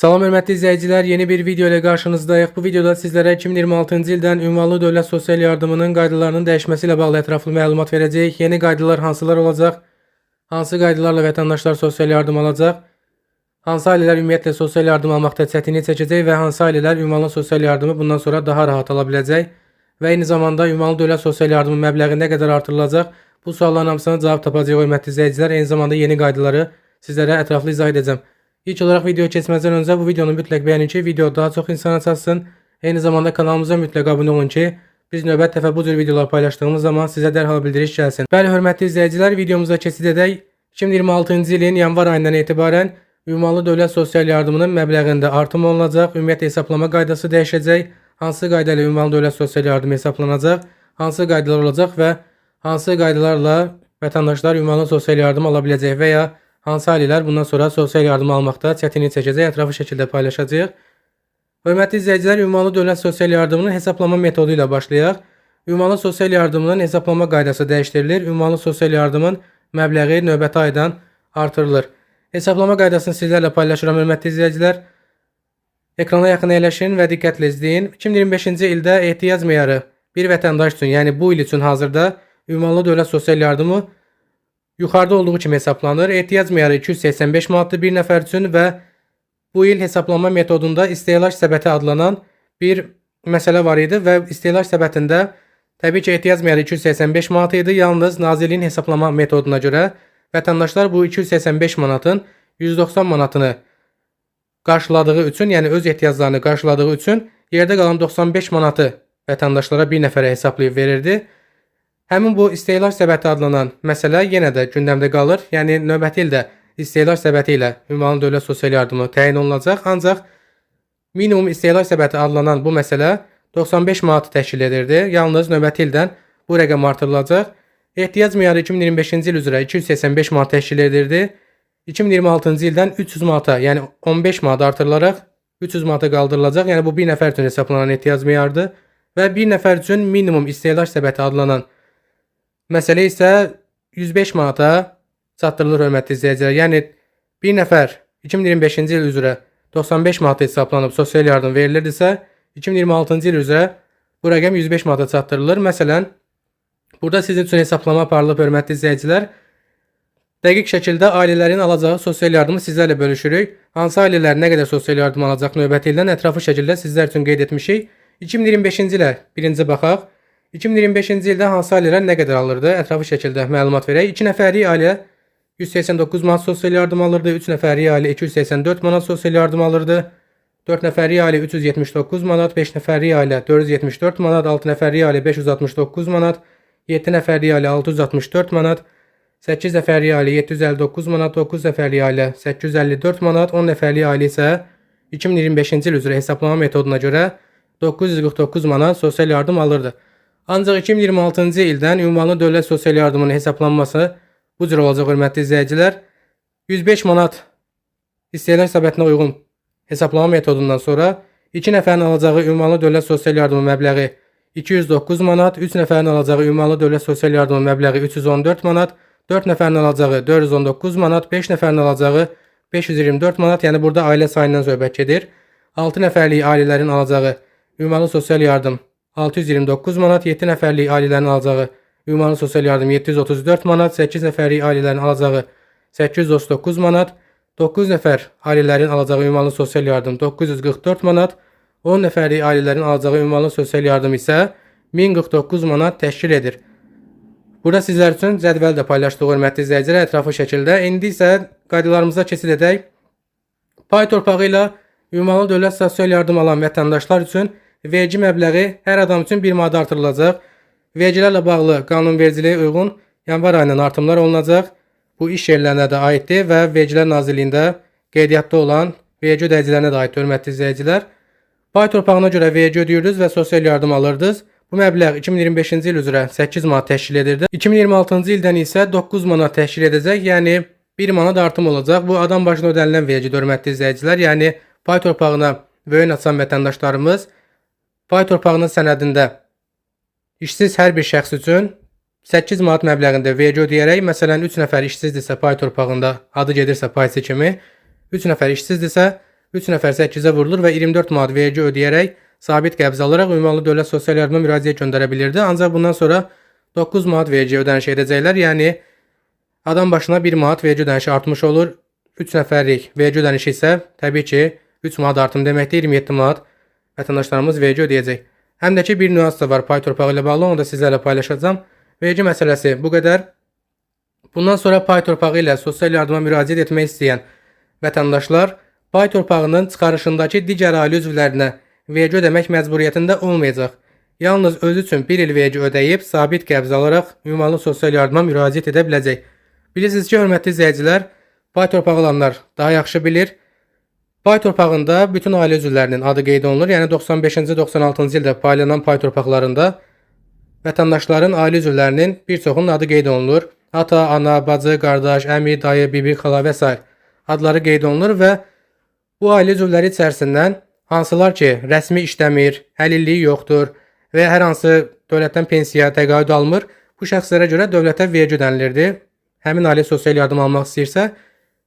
Salam hörmətli izləyicilər, yeni bir video ilə qarşınızdayıq. Bu videoda sizlərə 2026-cı ildən ünvanlı dövlət sosial yardımının qaydalarının dəyişməsi ilə bağlı ətraflı məlumat verəcəyik. Yeni qaydalar hansılar olacaq? Hansı qaydalarla vətəndaşlar sosial yardım alacaq? Hansı ailələr ümumiyyətlə sosial yardım almaqda çətinlik çəkəcək və hansı ailələr ünvanlı sosial yardımı bundan sonra daha rahat ala biləcək? Və eyni zamanda ünvanlı dövlət sosial yardımı məbləği nə qədər artırılacaq? Bu sualların hamısına cavab tapacağıq hörmətli izləyicilər. Eyni zamanda yeni qaydaları sizlərə ətraflı izah edəcəm. İlk olarak videoya keçməzdən öncə bu videonu mütləq bəyənin ki, video daha çox insana çatsın. Eyni zamanda kanalımıza mütləq abunə olun ki, biz növbət dəfə bu cür videolar paylaşdığımız zaman sizə dərhal bildiriş gəlsin. Bəli, hörmətli izləyicilər, videomuza keçid edək. 2026-cı ilin yanvar ayından etibarən ünvanlı dövlət sosial yardımının məbləğində artım olunacaq, ümumiyyətlə hesablama qaydası dəyişəcək, hansı qayda ilə ünvanlı dövlət sosial yardımı hesablanacaq, hansı qaydalar olacaq və hansı qaydalarla vətəndaşlar ünvanlı sosial yardım ala biləcək və ya hansı ailələr bundan sonra sosial yardım almaqda çətinlik çəkəcək, ətraflı şəkildə paylaşacağıq. Hörmətli izləyicilər, ünvanlı dövlət sosial yardımının hesablama metodu ilə başlayaq. Ünvanlı sosial yardımının hesablama qaydası dəyişdirilir. Ünvanlı sosial yardımın məbləği növbəti aydan artırılır. Hesablama qaydasını sizlərlə paylaşıram hörmətli izləyicilər. Ekrana yaxın əyləşin və diqqətlə izləyin. 2025-ci ildə ehtiyac meyarı bir vətəndaş üçün, yəni bu il üçün hazırda ünvanlı dövlət sosial yardımı yuxarıda olduğu kimi hesaplanır. Ehtiyac meyarı 285 manatdır bir nəfər üçün və bu il hesablama metodunda istehlak səbəti adlanan bir məsələ var idi və istehlak səbətində təbii ki ehtiyac meyarı 285 manat idi. Yalnız Nazirliyin hesablama metoduna görə vətəndaşlar bu 285 manatın 190 manatını qarşıladığı üçün, yəni öz ehtiyaclarını qarşıladığı üçün yerdə qalan 95 manatı vətəndaşlara bir nəfərə hesablayıb verirdi. Həmin bu istehlak səbəti adlanan məsələ yenə də gündəmdə qalır. Yəni növbəti ildə istehlak səbəti ilə ünvanlı dövlət sosial yardımı təyin olunacaq. Ancaq minimum istehlak səbəti adlanan bu məsələ 95 manat təşkil edirdi. Yalnız növbəti ildən bu rəqəm artırılacaq. Ehtiyac meyarı 2025-ci il üzrə 285 manat təşkil edirdi. 2026-cı ildən 300 manata, yəni 15 manat artırılaraq 300 manata qaldırılacaq. Yəni bu bir nəfər üçün hesablanan ehtiyac meyarıdır və bir nəfər üçün minimum istehlak səbəti adlanan məsələ isə 105 manata çatdırılır hörmətli izləyicilər. Yəni bir nəfər 2025-ci il üzrə 95 manata hesablanıb sosial yardım verilirdisə, 2026-cı il üzrə bu rəqəm 105 manata çatdırılır. Məsələn, burada sizin üçün hesablama aparılıb hörmətli izləyicilər. Dəqiq şəkildə ailələrin alacağı sosial yardımı sizlərlə bölüşürük. Hansı ailələr nə qədər sosial yardım alacaq növbəti ildən ətraflı şəkildə sizlər üçün qeyd etmişik. 2025-ci ilə birinci baxaq. 2025-ci ildə hansı ailələr nə qədər alırdı? Ətraflı şəkildə məlumat verək. 2 nəfərlik ailə 189 manat sosial yardım alırdı. 3 nəfərlik ailə 284 manat sosial yardım alırdı. 4 nəfərlik ailə 379 manat. 5 nəfərlik ailə 474 manat. 6 nəfərlik ailə 569 manat. 7 nəfərlik ailə 664 manat. 8 nəfərlik ailə 759 manat. 9 nəfərlik ailə 854 manat. 10 nəfərlik ailə isə 2025-ci il üzrə hesablama metoduna görə 949 manat sosial yardım alırdı. Ancaq 2026-cı ildən ünvanlı dövlət sosial yardımının hesablanması bu cür olacaq hörmətli izləyicilər. 105 manat istehlak səbətinə uyğun hesablama metodundan sonra 2 nəfərin alacağı ünvanlı dövlət sosial yardımı məbləği 209 manat, 3 nəfərin alacağı ünvanlı dövlət sosial yardımı məbləği 314 manat, 4 nəfərin alacağı 419 manat, 5 nəfərin alacağı 524 manat, yəni burada ailə sayından söhbət gedir. 6 nəfərlik ailələrin alacağı ünvanlı sosial yardım 629 manat, 7 nəfərlik ailələrin alacağı ünvanlı sosial yardım 734 manat, 8 nəfərlik ailələrin alacağı 839 manat, 9 nəfər ailələrin alacağı ünvanlı sosial yardım 944 manat, 10 nəfərlik ailələrin alacağı ünvanlı sosial yardım isə 1049 manat təşkil edir. Burada sizlər üçün cədvəl də paylaşdıq hörmətli izləyicilər ətraflı şəkildə. İndi isə qaydalarımıza keçid edək. Pay torpağı ilə ünvanlı dövlət sosial yardım alan vətəndaşlar üçün vergi məbləği hər adam üçün 1 manat artırılacaq. Vergilərlə bağlı qanunvericiliyə uyğun yanvar ayından artımlar olunacaq. Bu iş yerlərinə də aiddir və Vergilər Nazirliyində qeydiyyatda olan vergi ödəyicilərinə də aid hörmətli izləyicilər. Pay torpağına görə vergi ödəyirdiniz və sosial yardım alırdınız. Bu məbləğ 2025-ci il üzrə 8 manat təşkil edirdi. 2026-cı ildən isə 9 manat təşkil edəcək, yəni 1 manat artım olacaq. Bu adam başına ödənilən vergidir hörmətli izləyicilər. Yəni pay torpağına vəyin açan vətəndaşlarımız pay torpağının sənədində işsiz hər bir şəxs üçün 8 manat məbləğində vergi ödəyərək, məsələn 3 nəfər işsizdirsə pay torpağında adı gedirsə payçı kimi, 3 nəfər işsizdirsə 3 nəfər 8-ə vurulur və 24 manat vergi ödəyərək sabit qəbz alaraq ünvanlı dövlət sosial yardıma müraciət göndərə bilirdi. Ancaq bundan sonra 9 manat vergi ödənişi edəcəklər. Yəni adam başına 1 manat vergi ödənişi artmış olur. 3 nəfərlik vergi ödənişi isə təbii ki 3 manat artım deməkdir. 27 manat vətəndaşlarımız vergi ödəyəcək. Həm də ki bir nüans da var pay torpağı ilə bağlı, onu da sizlərlə paylaşacağam. Vergi məsələsi bu qədər. Bundan sonra pay torpağı ilə sosial yardıma müraciət etmək istəyən vətəndaşlar pay torpağının çıxarışındakı digər ailə üzvlərinə vergi ödəmək məcburiyyətində olmayacaq. Yalnız özü üçün 1 il vergi ödəyib sabit qəbz alaraq ünvanlı sosial yardıma müraciət edə biləcək. Bilirsiniz ki, hörmətli izləyicilər, pay torpağı alanlar daha yaxşı bilir. Pay torpağında bütün ailə üzvlərinin adı qeyd olunur. Yəni 95-ci 96-cı ildə paylanan pay torpaqlarında vətəndaşların ailə üzvlərinin bir çoxunun adı qeyd olunur. Ata, ana, bacı, qardaş, əmi, dayı, bibi, xala və s. adları qeyd olunur və bu ailə üzvləri içərisindən hansılar ki, rəsmi işləmir, əlilliyi yoxdur və ya hər hansı dövlətdən pensiya təqaüd almır, bu şəxslərə görə dövlətə vergi ödənilirdi. Həmin ailə sosial yardım almaq istəyirsə,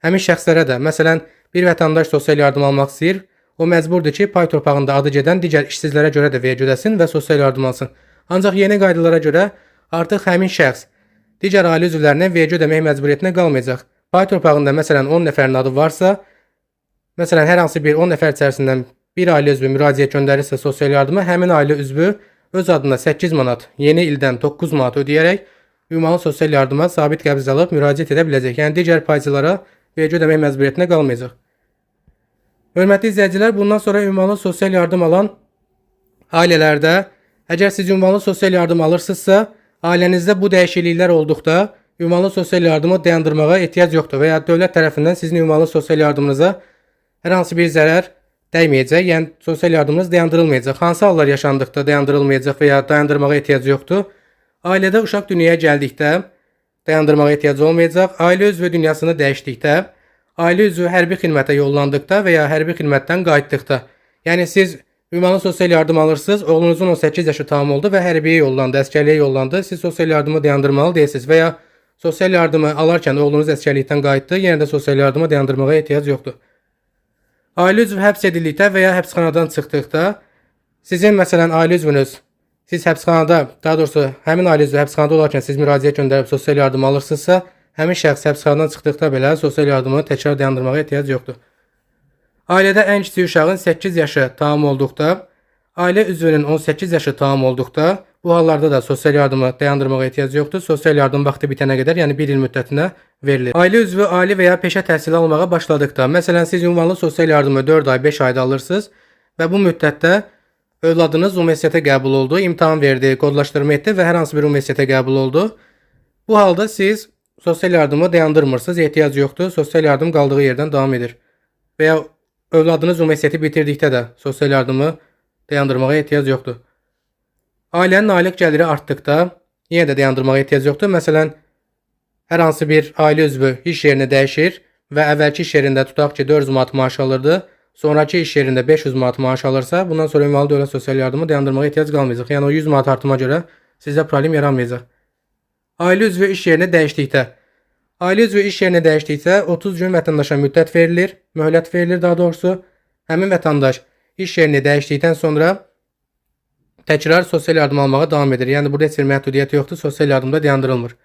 həmin şəxslərə də, məsələn, bir vətəndaş sosial yardım almaq istəyir, o məcburdur ki, pay torpağında adı gedən digər işsizlərə görə də vergi ödəsin və sosial yardım alsın. Ancaq yeni qaydalara görə artıq həmin şəxs digər ailə üzvlərinə vergi ödəmək məcburiyyətinə qalmayacaq. Pay torpağında məsələn 10 nəfərin adı varsa, məsələn hər hansı bir 10 nəfər içərisindən bir ailə üzvü müraciət göndərirsə sosial yardıma, həmin ailə üzvü öz adına 8 manat, yeni ildən 9 manat ödəyərək ünvanlı sosial yardıma sabit qəbz alıb müraciət edə biləcək. Yəni digər paycılara vergi ödəmək məcburiyyətinə qalmayacaq. Hörmətli izləyicilər, bundan sonra ünvanlı sosial yardım alan ailələrdə, əgər siz ünvanlı sosial yardım alırsınızsa, ailənizdə bu dəyişikliklər olduqda ünvanlı sosial yardımı dayandırmağa ehtiyac yoxdur və ya dövlət tərəfindən sizin ünvanlı sosial yardımınıza hər hansı bir zərər dəyməyəcək, yəni sosial yardımınız dayandırılmayacaq. Hansı hallar yaşandıqda dayandırılmayacaq və ya dayandırmağa ehtiyac yoxdur? Ailədə uşaq dünyaya gəldikdə dayandırmağa ehtiyac olmayacaq. Ailə üzvü dünyasını dəyişdikdə, ailə üzvü hərbi xidmətə yollandıqda və ya hərbi xidmətdən qayıtdıqda. Yəni siz ünvanlı sosial yardım alırsınız, oğlunuzun 18 yaşı tamam oldu və hərbiyə yollandı, əsgərliyə yollandı. Siz sosial yardımı dayandırmalı deyilsiniz və ya sosial yardımı alarkən oğlunuz əsgərlikdən qayıtdı, yenə də sosial yardımı dayandırmağa ehtiyac yoxdur. Ailə üzvü həbs edildikdə və ya həbsxanadan çıxdıqda, sizin məsələn ailə üzvünüz, siz həbsxanada, daha doğrusu həmin ailə üzvü həbsxanada olarkən siz müraciət göndərib sosial yardım alırsınızsa, həmin şəxs həbsxanadan çıxdıqda belə sosial yardımı təkrar dayandırmağa ehtiyac yoxdur. Ailədə ən kiçik uşağın 8 yaşı tamam olduqda, ailə üzvünün 18 yaşı tamam olduqda, bu hallarda da sosial yardımı dayandırmağa ehtiyac yoxdur. Sosial yardım vaxtı bitənə qədər, yəni 1 il müddətinə verilir. Ailə üzvü ali və ya peşə təhsili almağa başladıqda, məsələn siz ünvanlı sosial yardımı 4 ay, 5 ayda alırsınız və bu müddətdə övladınız universitetə qəbul oldu, imtahan verdi, kodlaşdırma etdi və hər hansı bir universitetə qəbul oldu. Bu halda siz sosial yardımı dayandırmırsınız, ehtiyac yoxdur. Sosial yardım qaldığı yerdən davam edir. Və ya övladınız universiteti bitirdikdə də sosial yardımı dayandırmağa ehtiyac yoxdur. Ailənin aylıq gəliri artdıqda yenə də dayandırmağa ehtiyac yoxdur. Məsələn, hər hansı bir ailə üzvü iş yerini dəyişir və əvvəlki iş yerində tutaq ki 400 manat maaş alırdı, sonraki iş yerində 500 manat maaş alırsa, bundan sonra ünvanlı dövlət sosial yardımı dayandırmağa ehtiyac qalmayacaq. Yəni o 100 manat artıma görə sizdə problem yaranmayacaq. Ailə üzvü iş yerini dəyişdikdə, ailə üzvü iş yerini dəyişdikdə 30 gün vətəndaşa müddət verilir, möhlət verilir daha doğrusu. Həmin vətəndaş iş yerini dəyişdikdən sonra təkrar sosial yardım almağa davam edir. Yəni burada heç bir məhdudiyyət yoxdur, sosial yardım da dayandırılmır.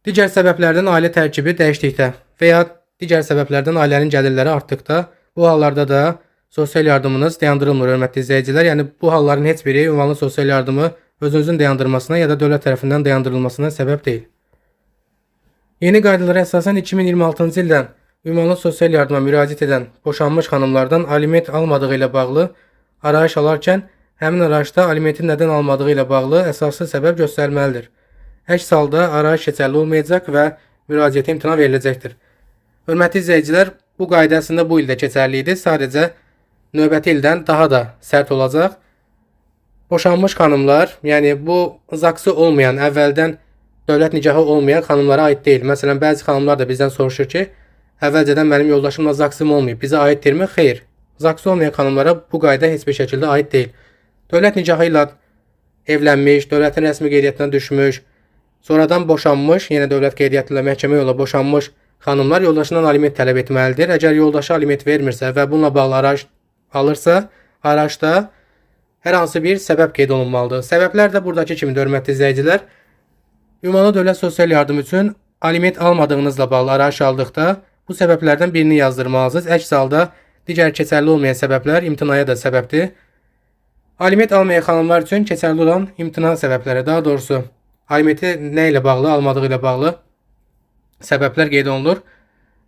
Digər səbəblərdən ailə tərkibi dəyişdikdə və ya digər səbəblərdən ailənin gəlirləri artdıqda, bu hallarda da sosial yardımınız dayandırılmır, hörmətli izləyicilər. Yəni bu halların heç biri ünvanlı sosial yardımı özünüzün dayandırmasına ya da dövlət tərəfindən dayandırılmasına səbəb deyil. Yeni qaydalara əsasən 2026-cı ildən ünvanlı sosial yardıma müraciət edən boşanmış xanımlardan aliment almadığı ilə bağlı arayış alarkən həmin arayışda alimentin nədən almadığı ilə bağlı əsaslı səbəb göstərməlidir. Əks halda arayış keçərli olmayacaq və müraciətə imtina veriləcəkdir. Hörmətli izləyicilər, bu qayda əslində bu ildə keçərli idi. Sadəcə növbəti ildən daha da sərt olacaq. Boşanmış xanımlar, yəni bu zaksı olmayan, əvvəldən dövlət nikahı olmayan xanımlara aid deyil. Məsələn, bəzi xanımlar da bizdən soruşur ki, əvvəlcədən mənim yoldaşımla zaksım olmayıb, bizə aiddirmi? Xeyr. Zaksı olmayan xanımlara bu qayda heç bir şəkildə aid deyil. Dövlət nikahı ilə evlənmiş, dövlətin rəsmi qeydiyyatına düşmüş, sonradan boşanmış, yenə dövlət qeydiyyatı ilə məhkəmə yola boşanmış xanımlar yoldaşından aliment tələb etməlidir. Əgər yoldaşı aliment vermirsə və bununla bağlı araç alırsa, araçda hər hansı bir səbəb qeyd olunmalıdır. Səbəblər də buradakı kimidir, hörmətli izləyicilər. Ünvanlı dövlət sosial yardım üçün aliment almadığınızla bağlı araç aldıqda bu səbəblərdən birini yazdırmalısınız. Əks halda digər keçərli olmayan səbəblər imtinaya da səbəbdir. Aliment almayan xanımlar üçün keçərli olan imtina səbəbləri, daha doğrusu alimenti nə ilə bağlı, almadığı ilə bağlı səbəblər qeyd olunur.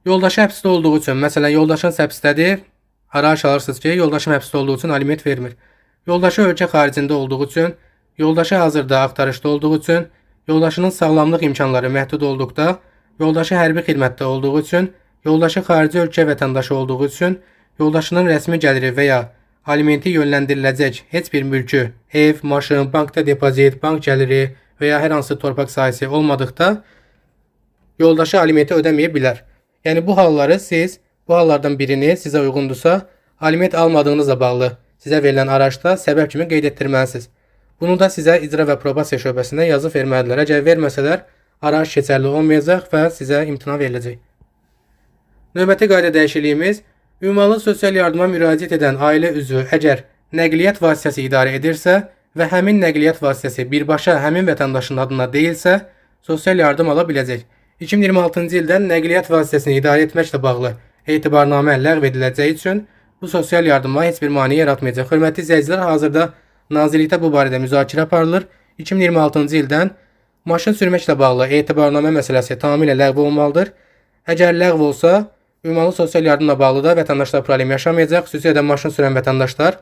Yoldaşı həbsdə olduğu üçün, məsələn, yoldaşınız həbsdədir, araç alırsınız ki, yoldaşım həbsdə olduğu üçün aliment vermir. Yoldaşı ölkə xaricində olduğu üçün, yoldaşı hazırda axtarışda olduğu üçün, yoldaşının sağlamlıq imkanları məhdud olduqda, yoldaşı hərbi xidmətdə olduğu üçün, yoldaşı xarici ölkə vətəndaşı olduğu üçün, yoldaşının rəsmi gəliri və ya alimenti yönləndiriləcək heç bir mülkü, ev, maşın, bankda depozit, bank gəliri və ya hər hansı torpaq sahəsi olmadıqda yoldaşı alimenti ödəməyə bilər. Yəni bu hallardan birini sizə uyğundursa, aliment almadığınızla bağlı sizə verilən araçda səbəb kimi qeyd etdirməlisiniz. Bunu da sizə icra və probasiya şöbəsində yazıb verməlidirlər. Əgər verməsələr, araç keçərli olmayacaq və sizə imtina veriləcək. Növbəti qayda dəyişikliyimiz, ünvanlı sosial yardıma müraciət edən ailə üzvü əgər nəqliyyat vasitəsi idarə edirsə və həmin nəqliyyat vasitəsi birbaşa həmin vətəndaşın adına deyilsə, sosial yardım ala biləcək. 2026-cı ildən nəqliyyat vasitəsini idarə etməklə bağlı etibarnamə ləğv ediləcəyi üçün bu sosial yardıma heç bir maneə yaratmayacaq. Hörmətli izləyicilər, hazırda nazirlikdə bu barədə müzakirə aparılır. 2026-cı ildən maşın sürməklə bağlı etibarnamə məsələsi tamamilə ləğv olunmalıdır. Əgər ləğv olsa, ünvanlı sosial yardımla bağlı da vətəndaşlar problem yaşamayacaq. Xüsusilə də maşın sürən vətəndaşlar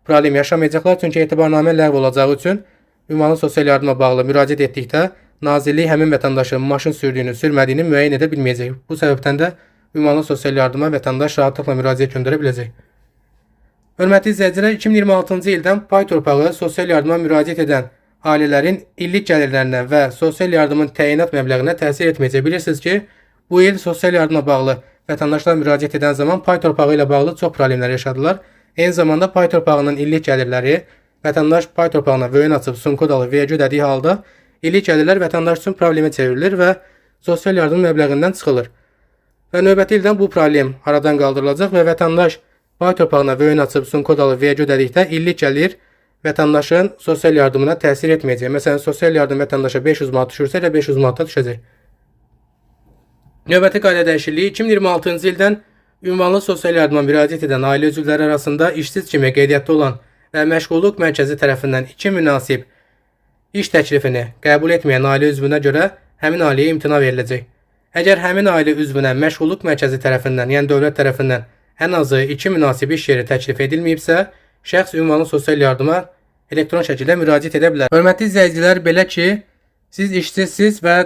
problem yaşamayacaqlar. Çünki etibarnamə ləğv olacağı üçün ünvanlı sosial yardıma bağlı müraciət etdikdə nazirlik həmin vətəndaşın maşın sürdüyünü, sürmədiyini müəyyən edə bilməyəcək. Bu səbəbdən də ünvanlı sosial yardıma vətəndaş rahatlıqla müraciət göndərə biləcək. Hörmətli izləyicilər, 2026-cı ildən pay torpağı sosial yardıma müraciət edən ailələrin illik gəlirlərinə və sosial yardımın təyinat məbləğinə təsir etməyəcək. Bilirsiniz ki, bu il sosial yardıma bağlı vətəndaşlar müraciət edən zaman pay torpağı ilə bağlı çox problemlər yaşadılar. Eyni zamanda pay torpağının illik gəlirləri vətəndaş pay torpağına vöyün açıb sumkodalı vergi ödədiyi halda illik gəlirlər vətəndaş üçün problemə çevrilir və sosial yardım məbləğindən çıxılır. Və növbəti ildən bu problem aradan qaldırılacaq və vətəndaş pay torpağına vöyün açıb sumkodalı vergi ödədikdə illik gəlir vətəndaşın sosial yardımına təsir etməyəcək. Məsələn, sosial yardım vətəndaşa 500 manat düşürsə elə 500 manata düşəcək. Növbəti qayda dəyişikliyi 2026-cı ildən ünvanlı sosial yardıma müraciət edən ailə üzvləri arasında işsiz kimi qeydiyyatda olan və məşğulluq mərkəzi tərəfindən 2 münasib iş təklifini qəbul etməyən ailə üzvünə görə həmin ailəyə imtina veriləcək. Əgər həmin ailə üzvünə məşğulluq mərkəzi tərəfindən, yəni dövlət tərəfindən ən azı 2 münasib iş yeri təklif edilməyibsə, şəxs ünvanlı sosial yardıma elektron şəkildə müraciət edə bilər. Hörmətli izləyicilər, belə ki, siz işsizsiniz və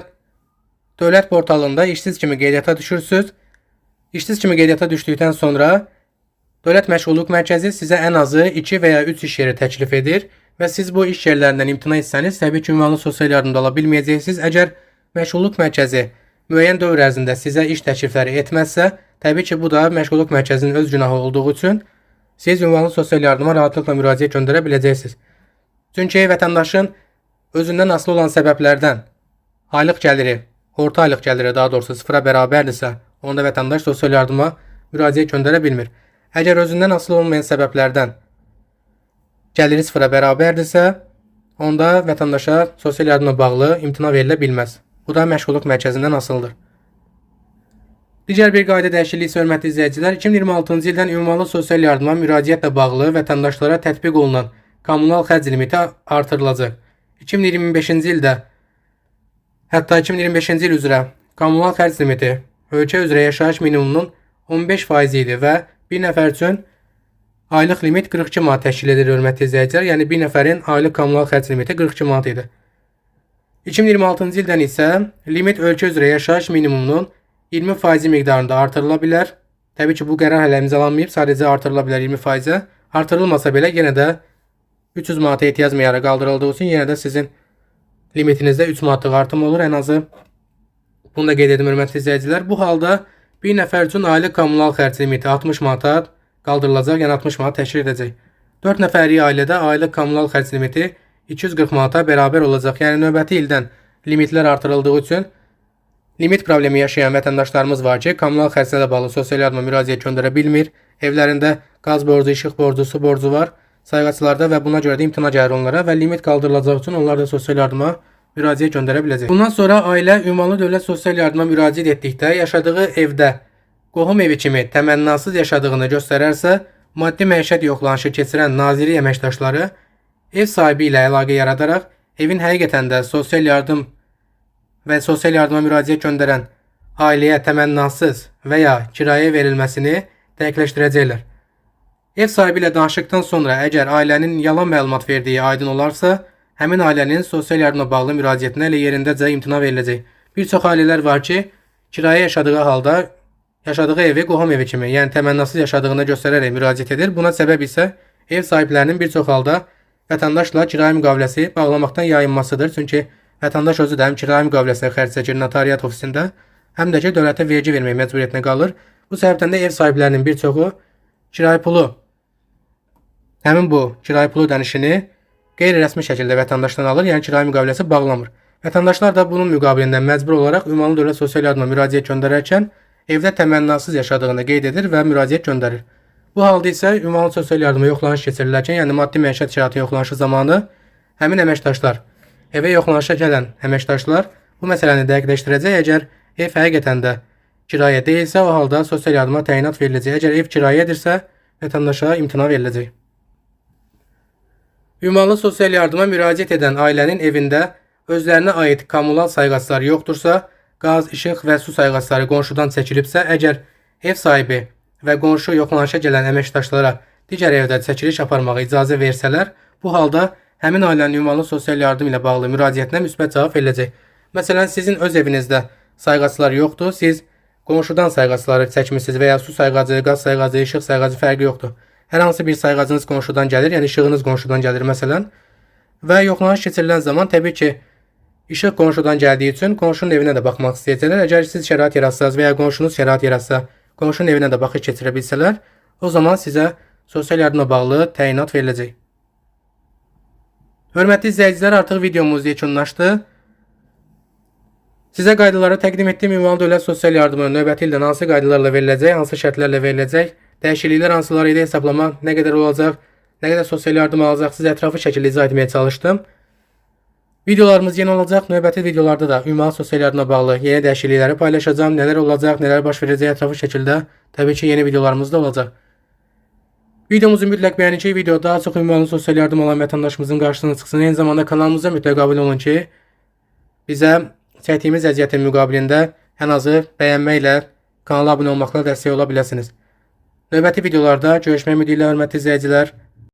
dövlət portalında işsiz kimi qeydiyyata düşürsünüz. İşsiz kimi qeydiyyata düşdükdən sonra dövlət məşğulluq mərkəzi sizə ən azı 2 və ya 3 iş yeri təklif edir və siz bu iş yerlərindən imtina etsəniz, təbii ki, ünvanlı sosial yardımda ala bilməyəcəksiniz. Əgər məşğulluq mərkəzi müəyyən dövr ərzində sizə iş təklifləri etməzsə, təbii ki, bu da məşğulluq mərkəzinin öz günahı olduğu üçün siz ünvanlı sosial yardıma rahatlıqla müraciət göndərə biləcəksiniz. Çünki vətəndaşın özündən asılı olan səbəblərdən aylıq gəliri, orta aylıq gəliri daha doğrusu sıfıra bərabərdirsə, onda vətəndaş sosial yardıma müraciət göndərə bilmir. Əgər özündən asılı olmayan səbəblərdən gəliri sıfıra bərabərdirsə, onda vətəndaşa sosial yardımla bağlı imtina verilə bilməz. Bu da məşğulluq mərkəzindən asılıdır. Digər bir qayda dəyişikliyi isə hörmətli izləyicilər, 2026-cı ildən ünvanlı sosial yardıma müraciətlə bağlı vətəndaşlara tətbiq olunan kommunal xərc limiti artırılacaq. 2025-ci ildə, hətta 2025-ci il üzrə kommunal xərc limiti ölkə üzrə yaşayış minimumunun 15% idi və bir nəfər üçün aylıq limit 42 manat təşkil edir, hörmətli izləyicilər. Yəni bir nəfərin aylıq kommunal xərc limiti 42 manat idi. 2026-cı ildən isə limit ölkə üzrə yaşayış minimumunun 20% miqdarında artırıla bilər. Təbii ki, bu qərar hələ imzalanmayıb, sadəcə artırıla bilər 20%-ə. Artırılmasa belə yenə də 300 manata ehtiyac meyarı qaldırıldığı üçün yenə də sizin limitinizdə 3 manatlıq artım olur. Ən azı bunu da qeyd edim, hörmətli izləyicilər. Bu halda bir nəfər üçün aylıq kommunal xərc limiti 60 manata qaldırılacaq, yəni 60 manat təşkil edəcək. 4 nəfərlik ailədə aylıq kommunal xərc limiti 240 manata bərabər olacaq. Yəni növbəti ildən limitlər artırıldığı üçün Limit problemi yaşayan vətəndaşlarımız var ki, kommunal xərclərlə bağlı sosial yardıma müraciət göndərə bilmir. Evlərində qaz borcu, işıq borcu, su borcu var sayğaclarda və buna görə də imtina gəlir onlara və limit qaldırılacağı üçün onlar da sosial yardıma müraciət göndərə biləcək. Bundan sonra ailə ünvanlı dövlət sosial yardıma müraciət etdikdə yaşadığı evdə qohum evi kimi təmənnasız yaşadığını göstərərsə, maddi məişət yoxlanışı keçirən nazirlik əməkdaşları ev sahibi ilə əlaqə yaradaraq evin həqiqətən də sosial yardım və sosial yardıma müraciət göndərən ailəyə təmənnasız və ya kirayə verilməsini dəqiqləşdirəcəklər. Ev sahibi ilə danışıqdan sonra əgər ailənin yalan məlumat verdiyi aydın olarsa, həmin ailənin sosial yardıma bağlı müraciətinə elə yerindəcə imtina veriləcək. Bir çox ailələr var ki, kirayə yaşadığı halda yaşadığı evi qohum evi kimi, yəni təmənnasız yaşadığını göstərərək müraciət edir. Buna səbəb isə ev sahiblərinin bir çox halda vətəndaşla kirayə müqaviləsi bağlamaqdan yayınmasıdır. Çünki vətəndaş özü də həm kirayə müqaviləsinə xərc çəkir notariat ofisində, həm də ki, dövlətə vergi vermək məcburiyyətinə qalır. Bu səbəbdən də ev sahiblərinin bir çoxu kirayə pulu, həmin bu kirayə pulu ödənişini qeyri-rəsmi şəkildə vətəndaşdan alır, yəni kirayə müqaviləsi bağlamır. Vətəndaşlar da bunun müqabilində məcbur olaraq ünvanlı dövlət sosial yardıma müraciət göndərərkən evdə təmənnasız yaşadığını qeyd edir və müraciət göndərir. Bu halda isə ünvanlı sosial yardıma yoxlanış keçirilərkən, yəni maddi məişət şəraitinin yoxlanışı zamanı həmin əməkdaşlar, evə yoxlanışa gələn əməkdaşlar bu məsələni dəqiqləşdirəcək. Əgər ev həqiqətən də kirayə deyilsə, o halda sosial yardıma təyinat veriləcək. Əgər ev kirayədirsə, vətəndaşa imtina veriləcək. Ünvanlı sosial yardıma müraciət edən ailənin evində özlərinə aid kommunal sayğaclar yoxdursa, qaz, işıq və su sayğacları qonşudan çəkilibsə, əgər ev sahibi və qonşu yoxlanışa gələn əməkdaşlara digər evdə çəkiliş aparmağa icazə versələr, bu halda həmin ailənin ünvanlı sosial yardım ilə bağlı müraciətinə müsbət cavab veriləcək. Məsələn, sizin öz evinizdə sayğaclar yoxdur, siz qonşudan sayğacları çəkmisiniz və ya su sayğacı, qaz sayğacı, işıq sayğacı fərqi yoxdur. Hər hansı bir sayğacınız qonşudan gəlir, yəni işığınız qonşudan gəlir məsələn. Və yoxlanış keçirilən zaman təbii ki, işıq qonşudan gəldiyi üçün qonşunun evinə də baxmaq istəyəcəklər. Əgər siz şərait yaratsanız və ya qonşunuz şərait yaratsa, qonşunun evinə də baxış keçirə bilsələr, o zaman sizə sosial yardıma bağlı təyinat veriləcək. Hörmətli izləyicilər, artıq videomuz yekunlaşdı. Sizə qaydaları təqdim etdiyim ünvanlı dövlət sosial yardımı növbəti ildən hansı qaydalarla veriləcək, hansı şərtlərlə veriləcək, dəyişikliklər hansıları ilə hesablama nə qədər olacaq, nə qədər sosial yardım alacaqsınız, ətraflı şəkildə izah etməyə çalışdım. Videolarımız yeni olacaq. Növbəti videolarda da ünvanlı sosial yardıma bağlı yeni dəyişiklikləri paylaşacağım. Nələr olacaq, nələr baş verəcək ətraflı şəkildə təbii ki, yeni videolarımız da olacaq. Videomuzu mütləq bəyənin ki, video daha çox ünvanlı sosial yardım alan vətəndaşımızın qarşısına çıxsın. Eyni zamanda kanalımıza mütləq abunə olun ki, bizə çəkdiyimiz əziyyətin müqabilində ən azı bəyənməklə, kanala abunə olmaqla dəstək ola biləsiniz. Növbəti videolarda görüşmək ümidi ilə hörmətli izləyicilər.